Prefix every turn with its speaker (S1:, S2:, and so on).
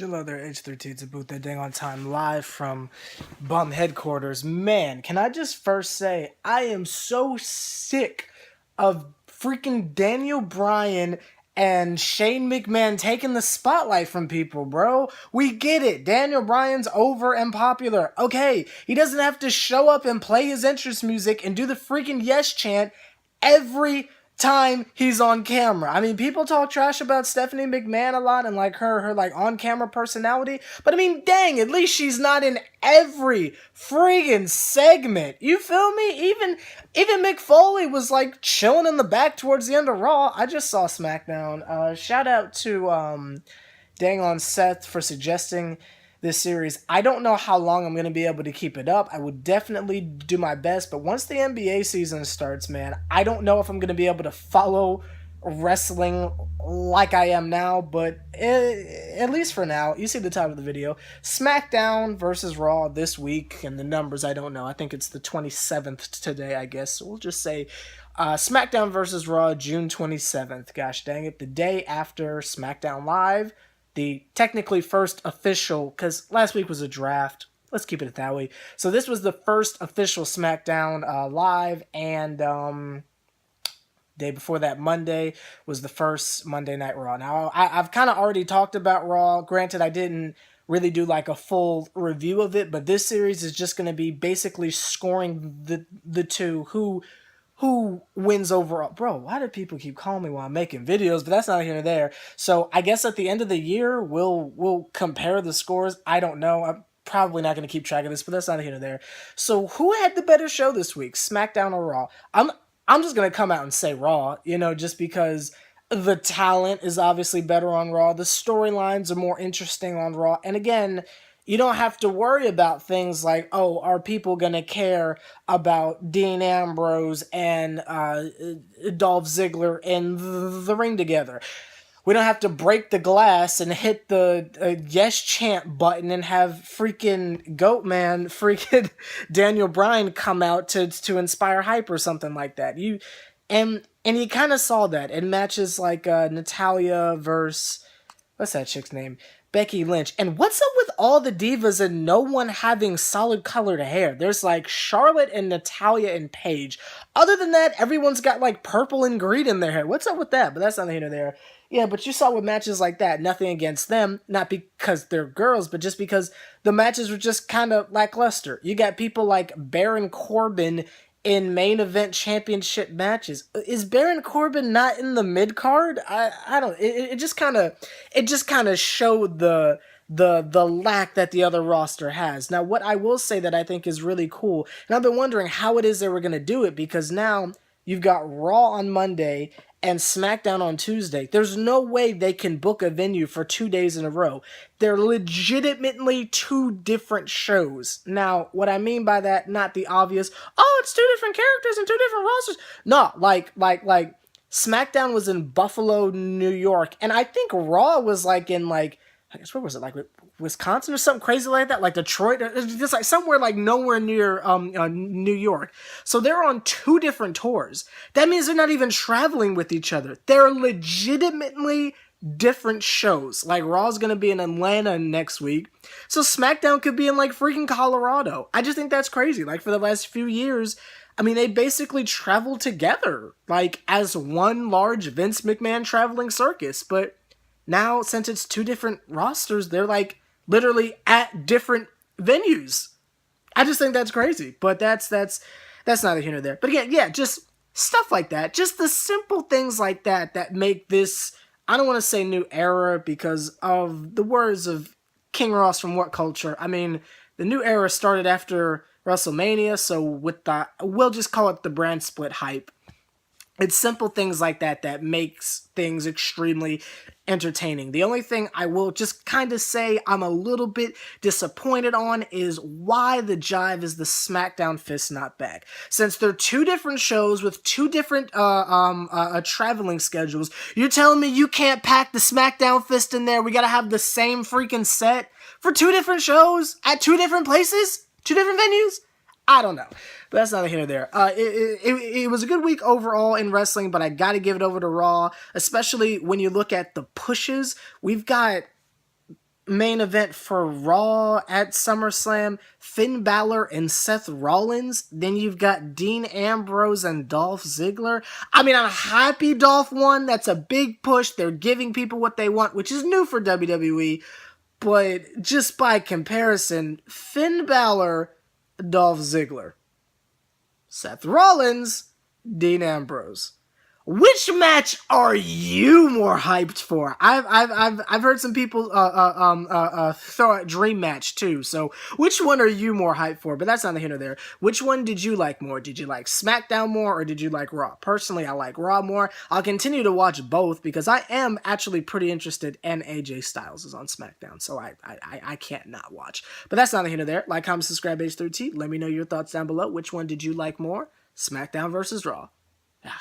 S1: Hello there, H+III+T. It's a boot that dang on time live from Bum headquarters. Man, can I just first say I am so sick of freaking Daniel Bryan and Shane McMahon taking the spotlight from people, bro. We get it. Daniel Bryan's over and popular. Okay, he doesn't have to show up and play his entrance music and do the freaking yes chant every time he's on camera. I mean, people talk trash about Stephanie McMahon a lot and like her like on-camera personality, but I mean, dang, at least she's not in every friggin' segment. You feel me? Even Mick Foley was like chilling in the back towards the end of Raw. I just saw SmackDown. Shout out to dang on Seth for suggesting this series. I don't know how long I'm going to be able to keep it up. I would definitely do my best, but once the NBA season starts, man, I don't know if I'm going to be able to follow wrestling like I am now, but at least for now, you see the title of the video, Smackdown versus Raw this week, and the numbers, I don't know. I think it's the 27th today, I guess. So we'll just say Smackdown versus Raw, June 27th. Gosh dang it, the day after SmackDown Live, the technically first official, because last week was a draft. Let's keep it that way. So this was the first official SmackDown Live, and day before that, Monday, was the first Monday Night Raw. Now, I've kind of already talked about Raw. Granted, I didn't really do like a full review of it, but this series is just going to be basically scoring the two who wins overall. Bro, why do people keep calling me while I'm making videos? But that's not here or there. So I guess at the end of the year, we'll compare the scores. I don't know. I'm probably not going to keep track of this, but that's not here or there. So who had the better show this week, SmackDown or Raw? I'm just going to come out and say Raw, just because the talent is obviously better on Raw. The storylines are more interesting on Raw. And again, you don't have to worry about things like, oh, are people going to care about Dean Ambrose and Dolph Ziggler in the ring together? We don't have to break the glass and hit the yes chant button and have freaking Goatman, freaking Daniel Bryan come out to inspire hype or something like that. And you kind of saw that in matches like Natalya versus, what's that chick's name? Becky Lynch. And what's up with all the divas and no one having solid colored hair? There's like Charlotte and Natalya and Paige. Other than that, everyone's got like purple and green in their hair. What's up with that? But that's neither here nor there. Yeah, but you saw with matches like that, nothing against them, not because they're girls, but just because the matches were just kind of lackluster. You got people like Baron Corbin in main event championship matches. Is Baron Corbin not in the mid card? I don't. It just kind of showed the lack that the other roster has. Now, what I will say that I think is really cool, and I've been wondering how it is they were going to do it, because now you've got Raw on Monday and SmackDown on Tuesday. There's no way they can book a venue for 2 days in a row. They're legitimately two different shows. Now, what I mean by that, not the obvious, oh, it's two different characters and two different rosters. No, like SmackDown was in Buffalo, New York, and I think Raw was like in like, I guess, where was it, like Wisconsin or something crazy like that, like Detroit, just like somewhere like nowhere near New York. So they're on two different tours. That means they're not even traveling with each other. They're legitimately different shows. Like Raw's gonna be in Atlanta next week, so SmackDown could be in like freaking Colorado. I just think that's crazy. Like for the last few years, I mean, they basically traveled together, like as one large Vince McMahon traveling circus, but now, since it's two different rosters, they're like literally at different venues. I just think that's crazy, but that's neither here nor there. But again, yeah, just stuff like that, just the simple things like that make this, I don't want to say new era because of the words of King Ross from What Culture. I mean, the new era started after WrestleMania, so with we'll just call it the brand split hype. It's simple things like that makes things extremely entertaining. The only thing I will just kind of say I'm a little bit disappointed on is why the jive is the SmackDown fist not back. Since they're two different shows with two different traveling schedules, you're telling me you can't pack the SmackDown fist in there? We gotta have the same freaking set for two different shows at two different places? Two different venues? I don't know. But that's neither here nor there. It was a good week overall in wrestling, but I got to give it over to Raw, especially when you look at the pushes. We've got main event for Raw at SummerSlam, Finn Balor and Seth Rollins. Then you've got Dean Ambrose and Dolph Ziggler. I mean, I'm happy Dolph won. That's a big push. They're giving people what they want, which is new for WWE. But just by comparison, Finn Balor, Dolph Ziggler. Seth Rollins, Dean Ambrose. Which match are you more hyped for? I've heard some people throw out Dream Match too. So which one are you more hyped for? But that's not here nor there. Which one did you like more? Did you like SmackDown more or did you like Raw? Personally, I like Raw more. I'll continue to watch both because I am actually pretty interested, and AJ Styles is on SmackDown, so I can't not watch. But that's not here nor there. Like, comment, subscribe, H+III+T. Let me know your thoughts down below. Which one did you like more? SmackDown versus Raw. Yeah.